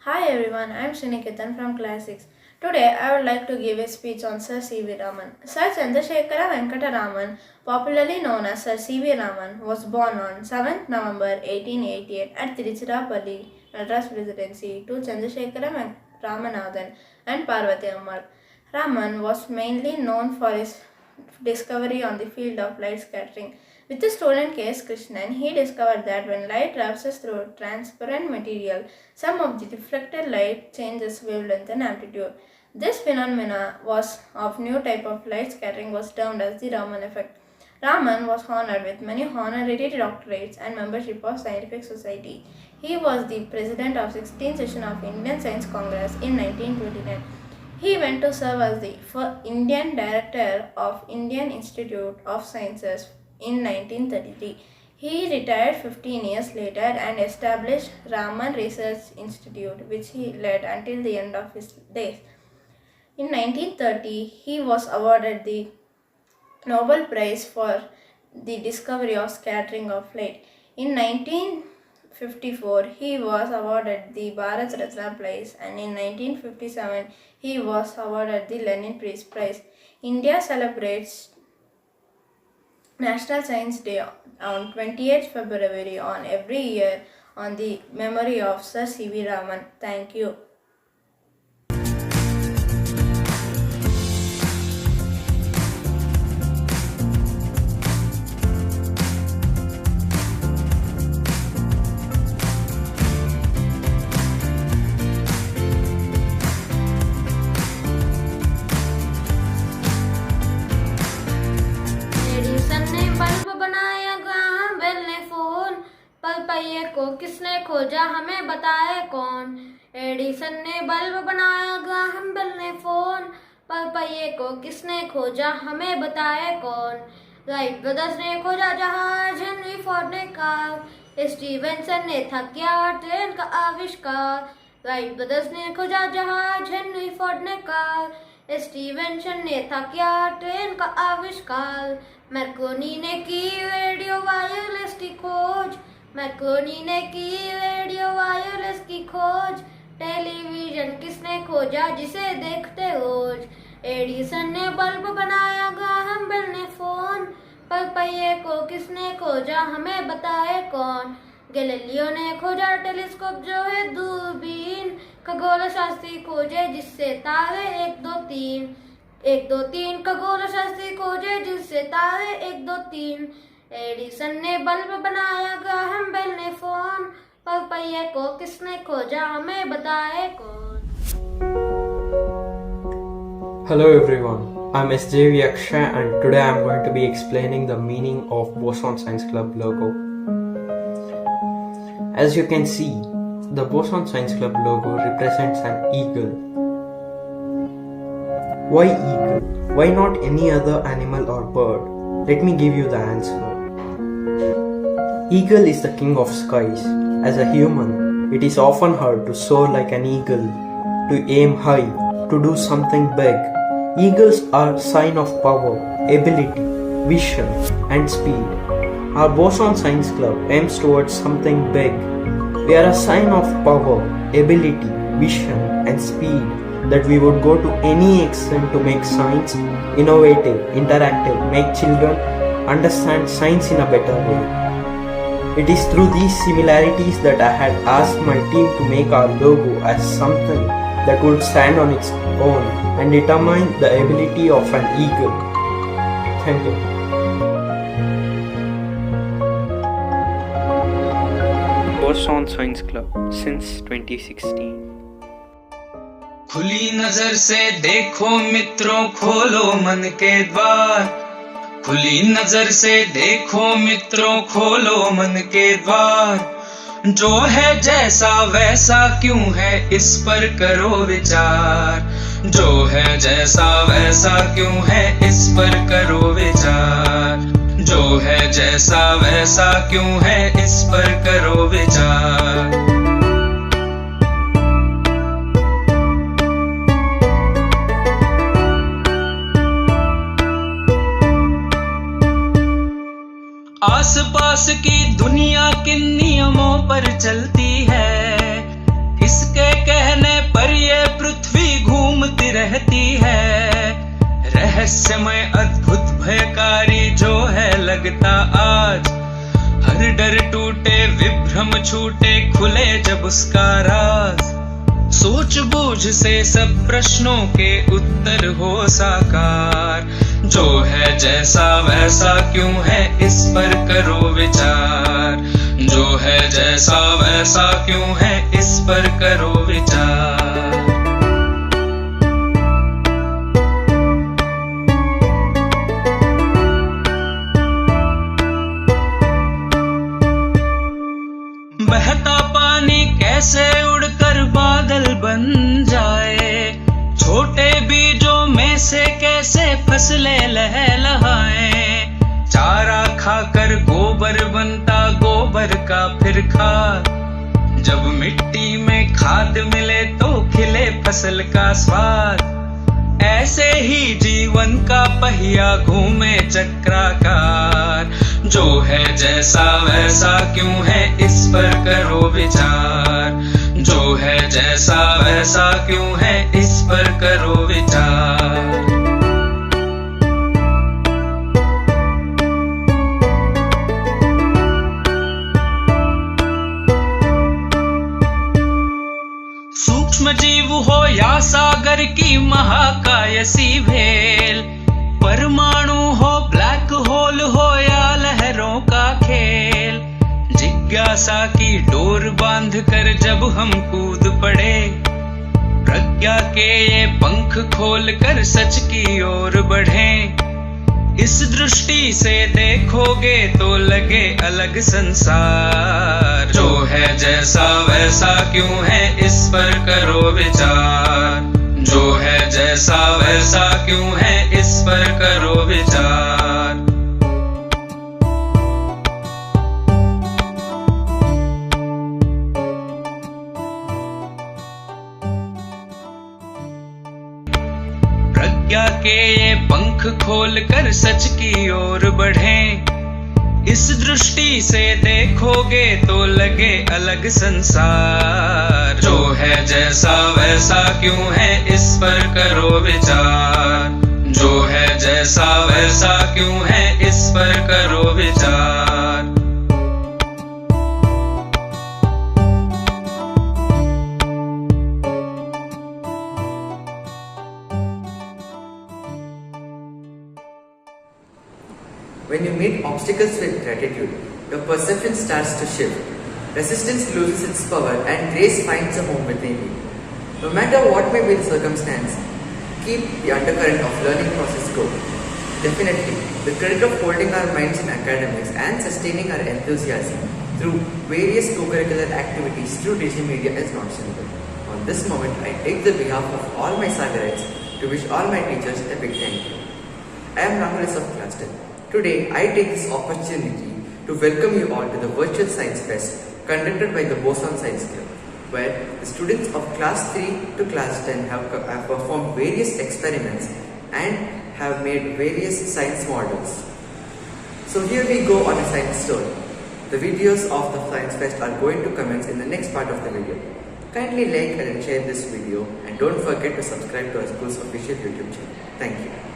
Hi everyone, I am Sriniketan from Class 6. Today I would like to give a speech on Sir C.V. Raman. Sir Chandrasekhara Venkata Raman, popularly known as Sir C.V. Raman, was born on 7th November 1888 at Tiruchirappalli, Madras Presidency to Chandrasekhara Ramanathan and Parvati Ammal. Raman was mainly known for his discovery on the field of light scattering. With the student K.S. Krishnan, he discovered that when light travels through transparent material, some of the reflected light changes wavelength and amplitude. This phenomena was of new type of light scattering was termed as the Raman effect. Raman was honored with many honorary doctorates and membership of Scientific Society. He was the president of 16th session of Indian Science Congress in 1929. He went to serve as the Indian Director of Indian Institute of Sciences in 1933. He retired 15 years later and established Raman Research Institute, which he led until the end of his days. In 1930, he was awarded the Nobel Prize for the discovery of scattering of light. In 1954, he was awarded the Bharat Ratna Prize, and in 1957, he was awarded the Lenin Peace Prize. India celebrates National Science Day on 28th February on every year on the memory of Sir C.V. Raman. Thank you. Edison ने bulb बनाया, Graham bell ने phone, पल पहिए को किसने खोजा हमें बताए कौन। एडिसन ने बल्ब बनाया, ग्राहम बेल ने फोन, पल पहिए को किसने खोजा हमें बताए कौन। राइट ब्रदर्स ने खोजा जहाज, हेनरी फोर्ड ने कार, स्टीवेंसन ने था किया ट्रेन का आविष्कार। राइट ब्रदर्स ने खोजा जहाज, हेनरी फोर्ड ने कार, स्टीवेंसन ने था किया ट्रेन का आविष्कार। मैर्कोनी ने की रेडियो वायरलेस की खोज, मैर्कोनी ने की रेडियो वायरलेस की खोज। टेलीविजन किसने खोजा जिसे देखते रोज। एडिसन ने बल्ब बनाया, ग्राहम बेल ने फोन, पल पहिए को किसने खोजा हमें बताए कौन। गैलीलियो ने खोजा टेलीस्कोप जो है दूरबीन, खगोल शास्त्री खोजे जिससे तारे 1 2 3, 1 2 3 खगोल शास्त्री खोजे जिससे तारे 1 2 3। एडिसन ने बल्ब बनाया, ग्राहम बेल ने फोन, पल पहिए को किसने खोजा हमें बताए कौन। Hello everyone, I'm SJV Akshay and today I'm going to be explaining the meaning of Boson Science Club logo. As you can see, the Boson Science Club logo represents an eagle. Why eagle? Why not any other animal or bird? Let me give you the answer. Eagle is the king of skies. As a human, it is often heard to soar like an eagle, to aim high, to do something big. Eagles are a sign of power, ability, vision, and speed. Our Boson Science Club aims towards something big. We are a sign of power, ability, vision, and speed that we would go to any extent to make science innovative, interactive, make children understand science in a better way. It is through these similarities that I had asked my team to make our logo as something that would stand on its own and determine the ability of an eagle. Thank you. Boson Science Club since 2016. खुली नजर से देखो मित्रों, खोलो मन के द्वार। खुली नजर से देखो मित्रों, खोलो मन के द्वार। जो है जैसा वैसा क्यों है, इस पर करो विचार। जो है जैसा वैसा क्यों है, इस पर करो विचार। जो है जैसा वैसा क्यों है, इस पर करो विचार। आसपास की दुनिया किन नियमों पर चलती है, किसके छिपी रहती है, रहस्यमय अद्भुत भयकारी जो है लगता आज। हर डर टूटे विभ्रम छूटे खुले जब उसका राज। सोच बूझ से सब प्रश्नों के उत्तर हो साकार। जो है जैसा वैसा क्यों है इस पर करो विचार। जो है जैसा वैसा क्यों है इस पर करो विचार। बहता पानी कैसे उड़कर बादल बन जाए, छोटे बीजों में से कैसे फसलें लहलहाएं। चारा खाकर गोबर बनता गोबर का फिर खाद, जब मिट्टी में खाद मिले तो खिले फसल का स्वाद। ऐसे ही जीवन का पहिया घूमे चक्राकार। जो है जैसा वैसा क्यों है इस पर करो विचार। जो है जैसा वैसा क्यों है इस पर करो विचार। सूक्ष्म जीव हो या सागर की महाकाय सी भेल, परमाणु हो ब्लैक होल हो या लहरों का खेल। जिज्ञासा की डोर बांध कर जब हम कूद पड़े, प्रज्ञा के ये पंख खोल कर सच की ओर बढ़ें। इस दृष्टि से देखोगे तो लगे अलग संसार। जो है जैसा वैसा क्यों है इस पर करो विचार। जो है जैसा वैसा क्यों है इस पर करो विचार। प्रज्ञा के ये पंख खोल कर सच की ओर बढ़ें। इस दृष्टि से देखोगे तो लगे अलग संसार। जो है जैसा वैसा क्यों है इस पर करो विचार। जो है जैसा वैसा क्यों है इस पर करो विचार। When you meet obstacles with gratitude, your perception starts to shift. Resistance loses its power and grace finds a home within you. No matter what may be the circumstance, keep the undercurrent of learning process going. Definitely, the credit of holding our minds in academics and sustaining our enthusiasm through various co-curricular activities through Digimedia is not simple. On this moment, I take the behalf of all my Sagarites to wish all my teachers a big thank you. I am Rahulis of Class 10. Today, I take this opportunity to welcome you all to the Virtual Science Fest conducted by the Boson Science Club, where the students of Class 3 to Class 10 have performed various experiments and have made various science models. So here we go on a science story. The videos of the Science Fest are going to commence in the next part of the video. Kindly like and share this video and don't forget to subscribe to our school's official YouTube channel. Thank you.